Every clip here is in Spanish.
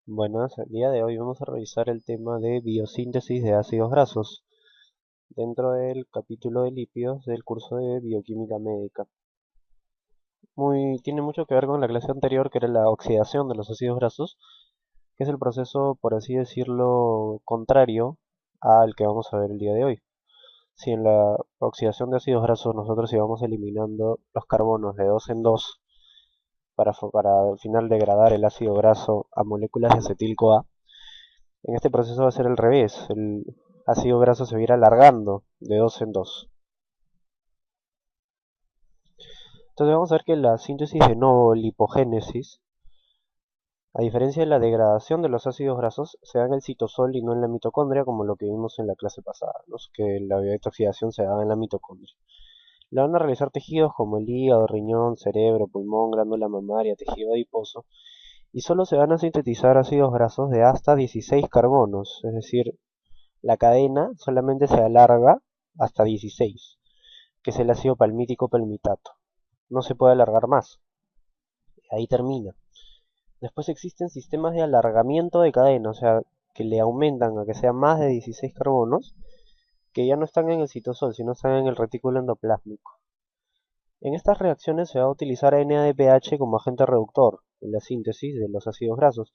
Buenas, el día de hoy vamos a revisar el tema de biosíntesis de ácidos grasos dentro del capítulo de lípidos del curso de bioquímica médica. Tiene mucho que ver con la clase anterior que era la oxidación de los ácidos grasos, que es el proceso, por así decirlo, contrario al que vamos a ver el día de hoy. Si en la oxidación de ácidos grasos nosotros íbamos eliminando los carbonos de dos en dos para al final degradar el ácido graso a moléculas de acetil-CoA. En este proceso va a ser al revés, el ácido graso se va a ir alargando de dos en dos. Entonces vamos a ver que la síntesis de novo lipogénesis, a diferencia de la degradación de los ácidos grasos, se da en el citosol y no en la mitocondria, como lo que vimos en la clase pasada, ¿no? Que la biotoxidación se da en la mitocondria. La van a realizar tejidos como el hígado, riñón, cerebro, pulmón, glándula mamaria, tejido adiposo, y solo se van a sintetizar ácidos grasos de hasta 16 carbonos, es decir, la cadena solamente se alarga hasta 16, que es el ácido palmítico palmitato. No se puede alargar más. Ahí termina. Después existen sistemas de alargamiento de cadena, o sea, que le aumentan a que sea más de 16 carbonos, que ya no están en el citosol, sino están en el retículo endoplásmico. En estas reacciones se va a utilizar NADPH como agente reductor en la síntesis de los ácidos grasos.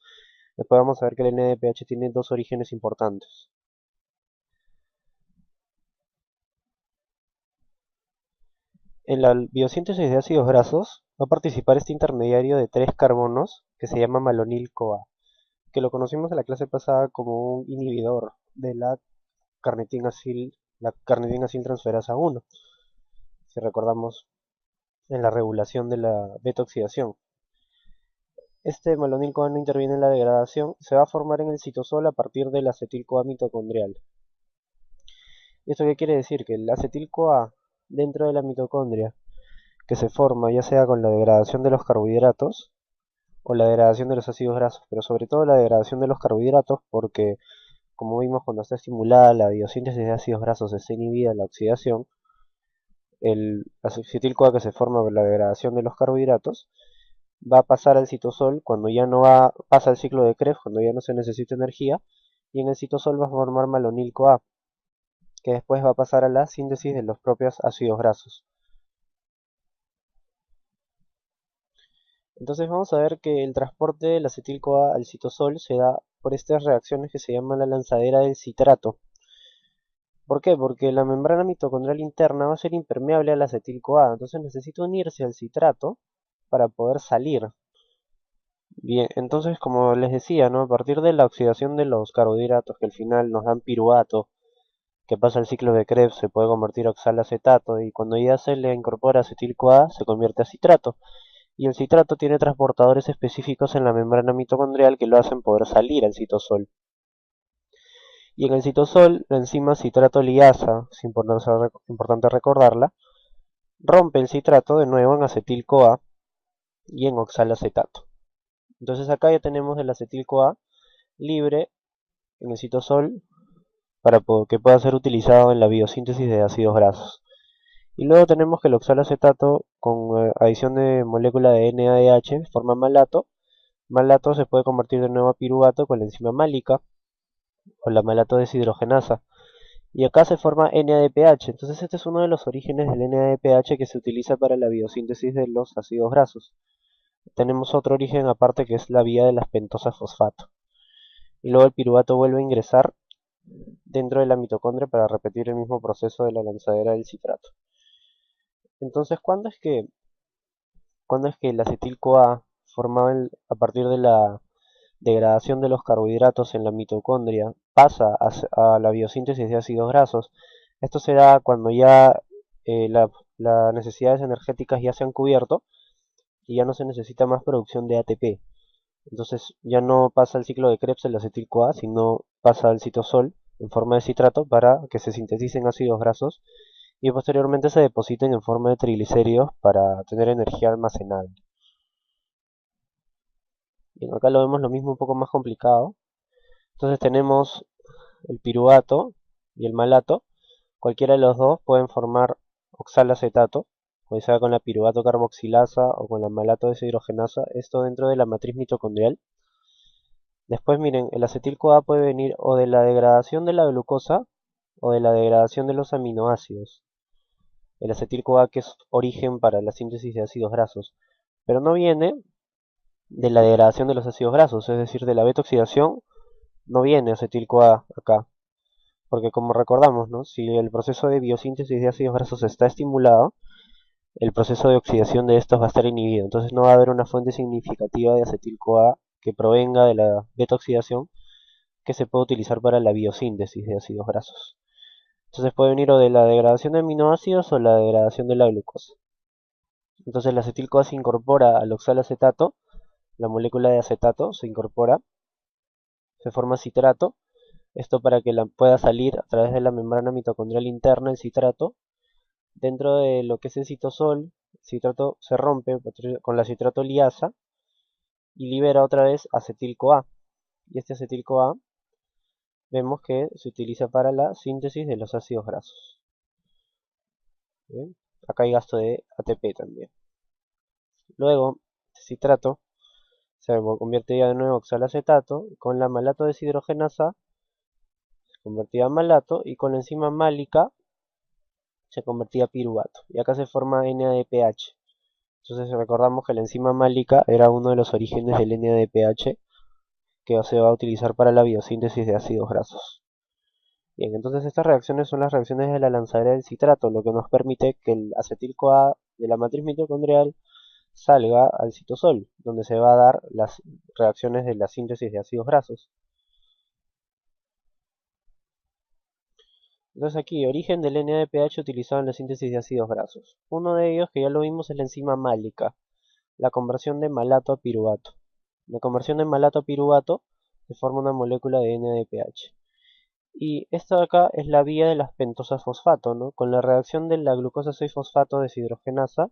Después vamos a ver que el NADPH tiene dos orígenes importantes. En la biosíntesis de ácidos grasos va a participar este intermediario de tres carbonos que se llama malonil-CoA, que lo conocimos en la clase pasada como un inhibidor de la carnitinacil transferasa 1, si recordamos en la regulación de la beta-oxidación. Este malonil-CoA no interviene en la degradación, se va a formar en el citosol a partir del acetil-CoA mitocondrial. ¿Y esto qué quiere decir? Que el acetil-CoA dentro de la mitocondria, que se forma ya sea con la degradación de los carbohidratos o la degradación de los ácidos grasos, pero sobre todo la degradación de los carbohidratos, porque como vimos cuando está estimulada la biosíntesis de ácidos grasos, está inhibida la oxidación, el acetil-CoA que se forma por la degradación de los carbohidratos va a pasar al citosol cuando ya no pasa el ciclo de Krebs, cuando ya no se necesita energía, y en el citosol va a formar malonil-CoA, que después va a pasar a la síntesis de los propios ácidos grasos. Entonces vamos a ver que el transporte del acetil-CoA al citosol se da por estas reacciones que se llaman la lanzadera del citrato. ¿Por qué? Porque la membrana mitocondrial interna va a ser impermeable al acetil-CoA, entonces necesita unirse al citrato para poder salir. Bien, entonces como les decía, ¿no? A partir de la oxidación de los carbohidratos que al final nos dan piruvato, que pasa el ciclo de Krebs, se puede convertir a oxalacetato y cuando ya se le incorpora acetil-CoA se convierte a citrato. Y el citrato tiene transportadores específicos en la membrana mitocondrial que lo hacen poder salir al citosol. Y en el citosol, la enzima citrato liasa, es importante recordarla, rompe el citrato de nuevo en acetil-CoA y en oxalacetato. Entonces acá ya tenemos el acetil-CoA libre en el citosol para que pueda ser utilizado en la biosíntesis de ácidos grasos. Y luego tenemos que el oxalacetato con adición de molécula de NADH forma malato. Malato se puede convertir de nuevo a piruvato con la enzima málica o la malato deshidrogenasa. Y acá se forma NADPH. Entonces este es uno de los orígenes del NADPH que se utiliza para la biosíntesis de los ácidos grasos. Tenemos otro origen aparte que es la vía de las pentosas fosfato. Y luego el piruvato vuelve a ingresar dentro de la mitocondria para repetir el mismo proceso de la lanzadera del citrato. Entonces, ¿cuándo es que el acetil-CoA formado a partir de la degradación de los carbohidratos en la mitocondria pasa a la biosíntesis de ácidos grasos? Esto se da cuando ya las necesidades energéticas ya se han cubierto y ya no se necesita más producción de ATP. Entonces ya no pasa el ciclo de Krebs el acetil-CoA, sino pasa al citosol en forma de citrato para que se sinteticen ácidos grasos y posteriormente se depositen en forma de triglicéridos para tener energía almacenada. Bien, acá lo vemos lo mismo un poco más complicado. Entonces tenemos el piruvato y el malato. Cualquiera de los dos pueden formar oxalacetato, o sea con la piruvato carboxilasa o con la malato deshidrogenasa, esto dentro de la matriz mitocondrial. Después miren, el acetil-CoA puede venir o de la degradación de la glucosa o de la degradación de los aminoácidos. El acetil-CoA que es origen para la síntesis de ácidos grasos, pero no viene de la degradación de los ácidos grasos, es decir, de la beta-oxidación no viene acetil-CoA acá, porque como recordamos, ¿no? Si el proceso de biosíntesis de ácidos grasos está estimulado, el proceso de oxidación de estos va a estar inhibido, entonces no va a haber una fuente significativa de acetil-CoA que provenga de la beta-oxidación que se puede utilizar para la biosíntesis de ácidos grasos. Entonces puede venir o de la degradación de aminoácidos o la degradación de la glucosa. Entonces la acetil-CoA se incorpora al oxalacetato, la molécula de acetato se incorpora, se forma citrato, esto para que pueda salir a través de la membrana mitocondrial interna el citrato. Dentro de lo que es el citosol, el citrato se rompe con la citrato liasa y libera otra vez acetil-CoA. Y este acetil-CoA vemos que se utiliza para la síntesis de los ácidos grasos. ¿Bien? Acá hay gasto de ATP también. Luego, este citrato se convierte ya de nuevo en oxalacetato, con la malato deshidrogenasa se convertía a malato y con la enzima málica se convertía a piruvato. Y acá se forma NADPH. Entonces recordamos que la enzima málica era uno de los orígenes del NADPH que se va a utilizar para la biosíntesis de ácidos grasos. Bien, entonces estas reacciones son las reacciones de la lanzadera del citrato, lo que nos permite que el acetil-CoA de la matriz mitocondrial salga al citosol, donde se va a dar las reacciones de la síntesis de ácidos grasos. Entonces aquí, origen del NADPH utilizado en la síntesis de ácidos grasos. Uno de ellos, que ya lo vimos, es la enzima málica, la conversión de malato a piruvato. La conversión de malato a piruvato se forma una molécula de NADPH. Y esta de acá es la vía de las pentosas fosfato, ¿no? Con la reacción de la glucosa 6-fosfato deshidrogenasa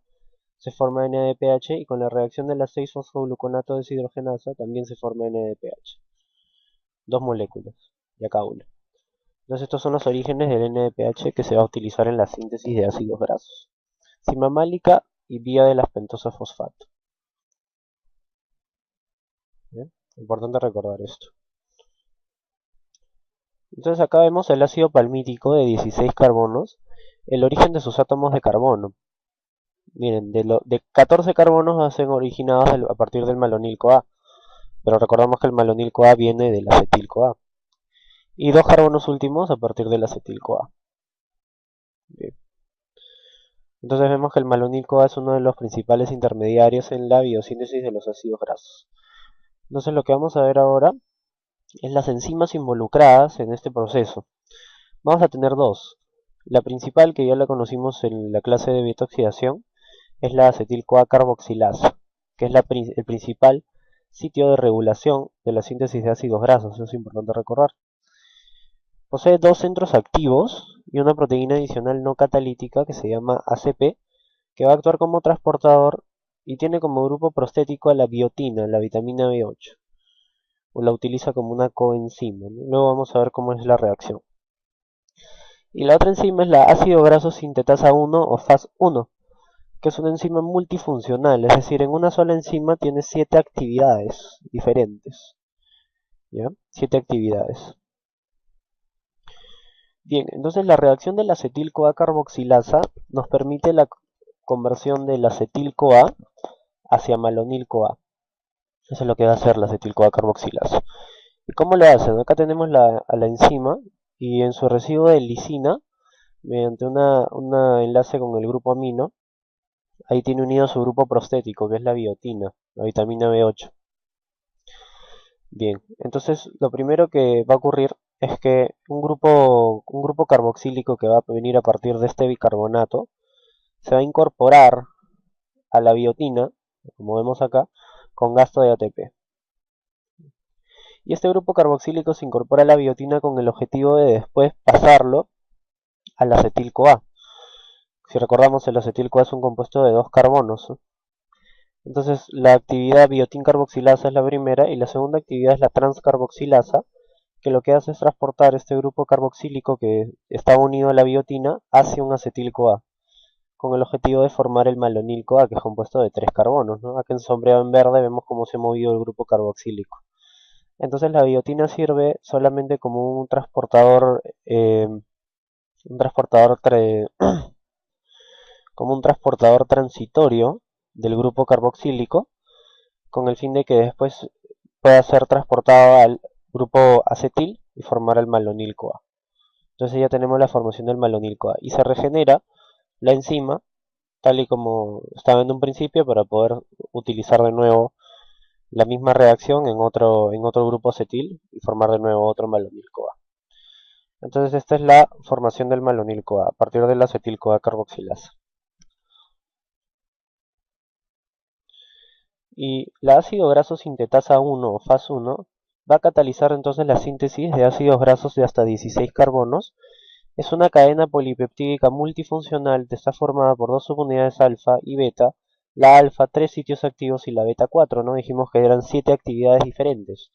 se forma NADPH y con la reacción de la 6-fosfogluconato deshidrogenasa también se forma NADPH. Dos moléculas, y acá una. Entonces estos son los orígenes del NADPH que se va a utilizar en la síntesis de ácidos grasos. Enzima málica y vía de las pentosas fosfato. ¿Bien? Importante recordar esto. Entonces acá vemos el ácido palmítico de 16 carbonos, el origen de sus átomos de carbono. Miren, de 14 carbonos van a ser originados a partir del malonil-CoA, pero recordamos que el malonil-CoA viene del acetil-CoA. Y dos carbonos últimos a partir del acetil-CoA. Bien. Entonces vemos que el malonil-CoA es uno de los principales intermediarios en la biosíntesis de los ácidos grasos. Entonces lo que vamos a ver ahora es las enzimas involucradas en este proceso. Vamos a tener dos. La principal, que ya la conocimos en la clase de beta-oxidación, es la acetil-CoA carboxilasa, que es el principal sitio de regulación de la síntesis de ácidos grasos, eso es importante recordar. Posee dos centros activos y una proteína adicional no catalítica que se llama ACP, que va a actuar como transportador y tiene como grupo prostético a la biotina, la vitamina B8, o la utiliza como una coenzima, ¿no? Luego vamos a ver cómo es la reacción. Y la otra enzima es la ácido graso sintetasa 1 o FAS1, que es una enzima multifuncional, es decir, en una sola enzima tiene 7 actividades diferentes. ¿Ya? 7 actividades. Bien, entonces la reacción del acetil-CoA carboxilasa nos permite la conversión del acetil-CoA hacia malonil-CoA. Eso es lo que va a hacer la acetil-CoA carboxilasa. ¿Y cómo lo hacen? Acá tenemos a la enzima y en su residuo de lisina, mediante un enlace con el grupo amino, ahí tiene unido su grupo prostético, que es la biotina, la vitamina B8. Bien, entonces lo primero que va a ocurrir es que un grupo carboxílico que va a venir a partir de este bicarbonato se va a incorporar a la biotina, como vemos acá, con gasto de ATP. Y este grupo carboxílico se incorpora a la biotina con el objetivo de después pasarlo al acetil-CoA. Si recordamos, el acetil-CoA es un compuesto de dos carbonos, ¿no? Entonces la actividad biotin carboxilasa es la primera y la segunda actividad es la transcarboxilasa, que lo que hace es transportar este grupo carboxílico que está unido a la biotina hacia un acetil-CoA, con el objetivo de formar el malonil-CoA, que es compuesto de tres carbonos, ¿no? Acá en sombreado en verde vemos cómo se ha movido el grupo carboxílico. Entonces la biotina sirve solamente como un transportador como un transportador transitorio del grupo carboxílico, con el fin de que después pueda ser transportado al grupo acetil y formar el malonil-CoA. Entonces ya tenemos la formación del malonil-CoA y se regenera la enzima tal y como estaba en un principio para poder utilizar de nuevo la misma reacción en otro grupo acetil y formar de nuevo otro malonil-CoA. Entonces esta es la formación del malonil-CoA a partir de la acetil-CoA carboxilasa. Y la ácido graso sintetasa 1 o Fas1 va a catalizar entonces la síntesis de ácidos grasos de hasta 16 carbonos. Es una cadena polipeptídica multifuncional que está formada por dos subunidades alfa y beta. La alfa, 3 sitios activos y la beta 4, ¿no? Dijimos que eran 7 actividades diferentes.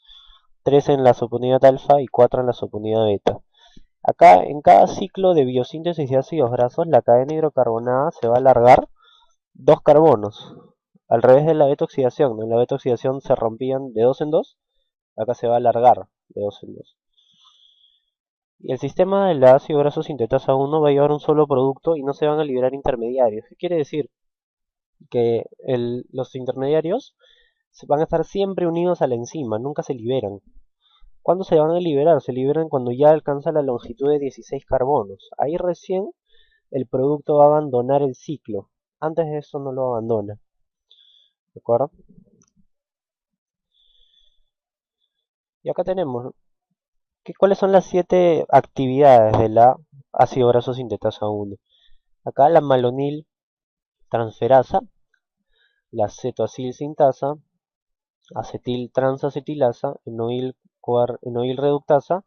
3 en la subunidad alfa y 4 en la subunidad beta. Acá, en cada ciclo de biosíntesis de ácidos grasos, la cadena hidrocarbonada se va a alargar 2 carbonos. Al revés de la beta oxidación, ¿no? En la beta oxidación se rompían de 2 en 2, acá se va a alargar de 2 en 2. Y el sistema del ácido graso sintetasa 1 va a llevar un solo producto y no se van a liberar intermediarios. ¿Qué quiere decir? Que los intermediarios van a estar siempre unidos a la enzima, nunca se liberan. ¿Cuándo se van a liberar? Se liberan cuando ya alcanza la longitud de 16 carbonos. Ahí recién el producto va a abandonar el ciclo. Antes de eso no lo abandona. ¿De acuerdo? Y acá tenemos, ¿no? ¿Cuáles son las 7 actividades de la ácido graso sintetasa 1? Acá la malonil transferasa, la cetoacil sintasa, acetil transacetilasa, enoil reductasa,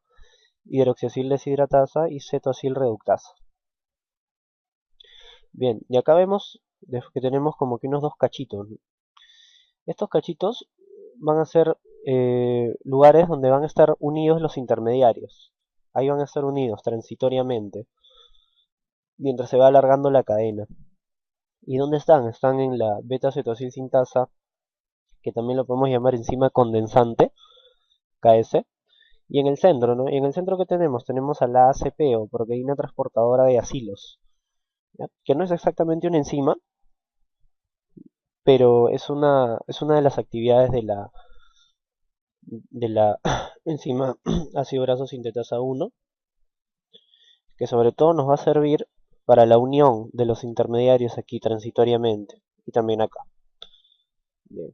hidroxiacil deshidratasa y cetoacil reductasa. Bien, y acá vemos que tenemos como que unos dos cachitos, ¿no? Estos cachitos van a ser lugares donde van a estar unidos los intermediarios. Ahí van a estar unidos transitoriamente, mientras se va alargando la cadena. ¿Y dónde están? Están en la beta-cetoacil sintasa, que también lo podemos llamar enzima condensante, KS, y en el centro, ¿no? Y en el centro que tenemos, tenemos a la ACP o proteína transportadora de acilos, ¿ya? Que no es exactamente una enzima, pero es una de las actividades de la enzima ácido graso sintetasa 1, que sobre todo nos va a servir para la unión de los intermediarios aquí transitoriamente y también acá. Bien.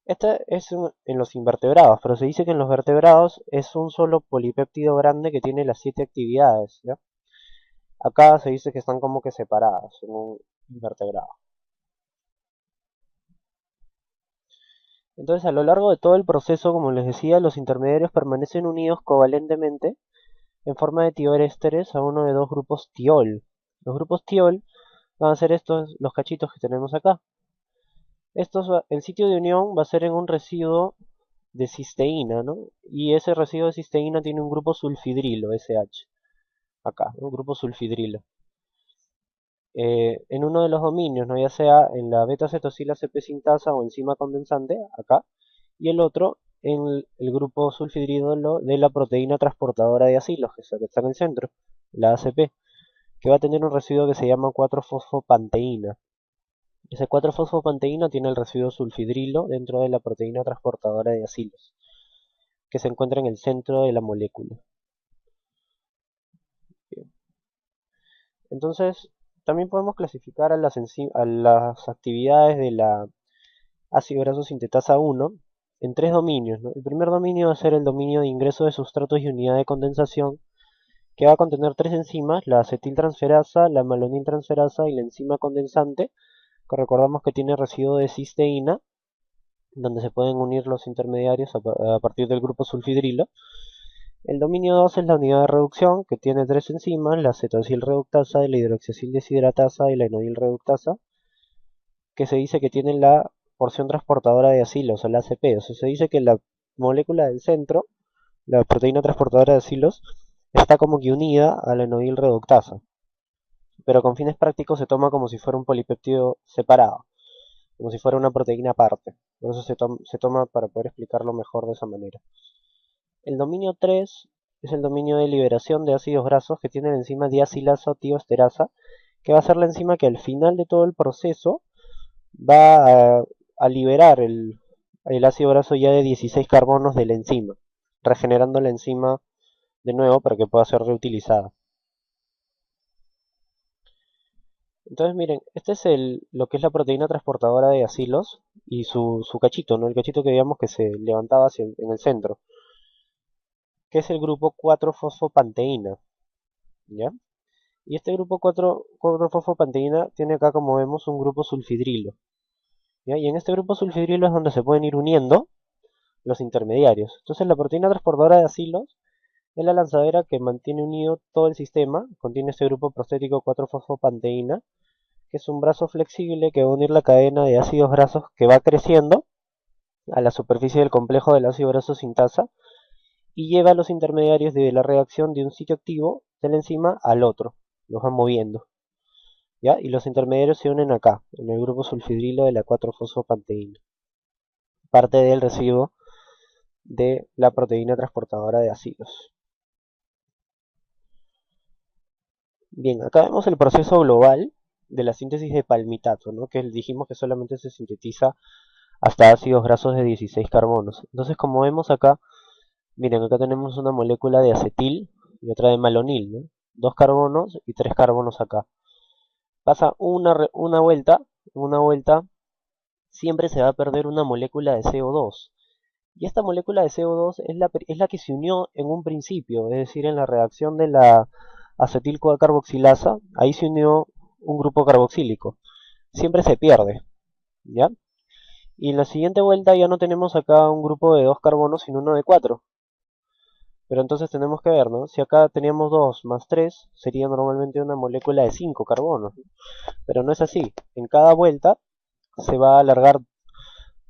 Este es en los invertebrados, pero se dice que en los vertebrados es un solo polipéptido grande que tiene las 7 actividades, ¿ya? Acá se dice que están como que separadas en un invertebrado. Entonces, a lo largo de todo el proceso, como les decía, los intermediarios permanecen unidos covalentemente en forma de tioésteres a uno de dos grupos tiol. Los grupos tiol van a ser estos, los cachitos que tenemos acá. El sitio de unión va a ser en un residuo de cisteína, ¿no? Y ese residuo de cisteína tiene un grupo sulfidrilo, SH, acá, un grupo sulfidrilo. En uno de los dominios, ¿no? Ya sea en la beta-cetosila CP sintasa o enzima condensante, acá, y el otro en el grupo sulfidrilo de la proteína transportadora de acilos, que está en el centro, la ACP, que va a tener un residuo que se llama 4-fosfopanteína. Ese 4-fosfopanteína tiene el residuo sulfidrilo dentro de la proteína transportadora de acilos, que se encuentra en el centro de la molécula. Bien. Entonces, también podemos clasificar a las actividades de la ácido graso sintetasa 1 en 3 dominios, ¿no? El primer dominio va a ser el dominio de ingreso de sustratos y unidad de condensación, que va a contener 3 enzimas, la acetiltransferasa, la maloniltransferasa y la enzima condensante, que recordamos que tiene residuo de cisteína, donde se pueden unir los intermediarios a partir del grupo sulfidrilo. El dominio 2 es la unidad de reducción, que tiene 3 enzimas, la cetoacil reductasa, la hidroxiacil deshidratasa y la enoil reductasa, que se dice que tienen la porción transportadora de acilos, o la ACP. O sea, se dice que la molécula del centro, la proteína transportadora de acilos, está como que unida a la enoil reductasa, pero con fines prácticos se toma como si fuera un polipéptido separado, como si fuera una proteína aparte. Por eso se toma para poder explicarlo mejor de esa manera. El dominio 3 es el dominio de liberación de ácidos grasos que tiene la enzima diacilasa o tioesterasa, que va a ser la enzima que al final de todo el proceso va a liberar el ácido graso ya de 16 carbonos de la enzima, regenerando la enzima de nuevo para que pueda ser reutilizada. Entonces miren, este es lo que es la proteína transportadora de acilos y su cachito, ¿no? El cachito que digamos que se levantaba en el centro, que es el grupo 4-fosfopanteína, ¿ya? Y este grupo 4-fosfopanteína tiene acá, como vemos, un grupo sulfidrilo, ¿ya? Y en este grupo sulfidrilo es donde se pueden ir uniendo los intermediarios. Entonces la proteína transportadora de acilos es la lanzadera que mantiene unido todo el sistema, contiene este grupo prostético 4-fosfopanteína, que es un brazo flexible que va a unir la cadena de ácidos grasos que va creciendo a la superficie del complejo del ácido graso sintasa y lleva a los intermediarios de la reacción de un sitio activo de la enzima al otro, los va moviendo, ¿ya? Y los intermediarios se unen acá, en el grupo sulfidrilo de la 4-fosfopanteína, parte del residuo de la proteína transportadora de ácidos. Bien, acá vemos el proceso global de la síntesis de palmitato, ¿no? Que dijimos que solamente se sintetiza hasta ácidos grasos de 16 carbonos. Entonces, como vemos acá, miren, acá tenemos una molécula de acetil y otra de malonil, ¿no? 2 carbonos y 3 carbonos acá. Pasa una vuelta, siempre se va a perder una molécula de CO2. Y esta molécula de CO2 es la que se unió en un principio, es decir, en la reacción de la acetil-CoA-carboxilasa, ahí se unió un grupo carboxílico. Siempre se pierde, ¿ya? Y en la siguiente vuelta ya no tenemos acá un grupo de 2 carbonos, sino uno de 4. Pero entonces tenemos que ver, ¿no? Si acá teníamos 2 más 3, sería normalmente una molécula de 5 carbonos. Pero no es así. En cada vuelta se va a alargar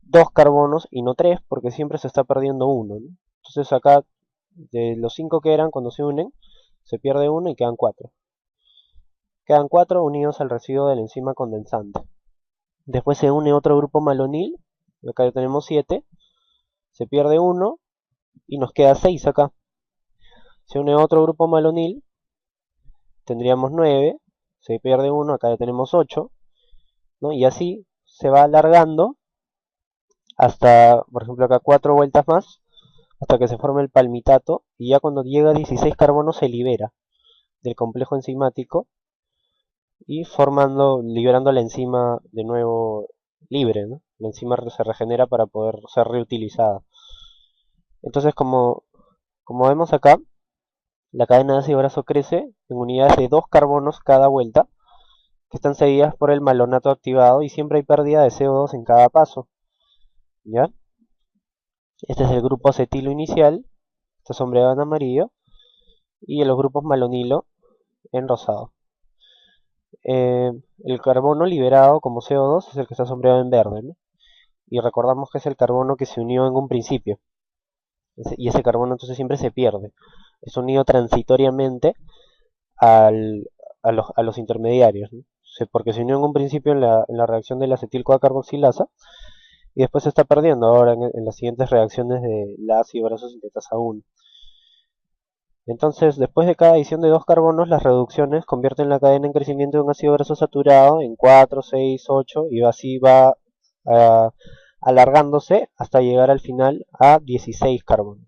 2 carbonos y no 3, porque siempre se está perdiendo uno, ¿no? Entonces acá, de los 5 que eran cuando se unen, se pierde uno y quedan 4. Quedan 4 unidos al residuo de la enzima condensante. Después se une otro grupo malonil, acá ya tenemos 7, se pierde uno y nos queda 6 acá. Se une otro grupo malonil, tendríamos 9, se pierde uno, acá ya tenemos 8, ¿no? Y así se va alargando hasta, por ejemplo, acá 4 vueltas más, hasta que se forme el palmitato, y ya cuando llega a 16 carbonos se libera del complejo enzimático y liberando la enzima de nuevo libre, ¿no? La enzima se regenera para poder ser reutilizada. Entonces, como vemos acá, la cadena de ácido graso crece en unidades de 2 carbonos cada vuelta, que están seguidas por el malonato activado y siempre hay pérdida de CO2 en cada paso, ¿ya? Este es el grupo acetilo inicial, está sombreado en amarillo, y los grupos malonilo en rosado. El carbono liberado como CO2 es el que está sombreado en verde, ¿no? Y recordamos que es el carbono que se unió en un principio, y ese carbono entonces siempre se pierde. Es unido transitoriamente a los intermediarios, ¿no? Porque se unió en un principio en la reacción de la acetil-CoA-carboxilasa y después se está perdiendo ahora en las siguientes reacciones de la ácido graso sintetasa 1. Entonces, después de cada adición de 2 carbonos, las reducciones convierten la cadena en crecimiento de un ácido graso saturado en 4, 6, 8 y así va alargándose hasta llegar al final a 16 carbonos.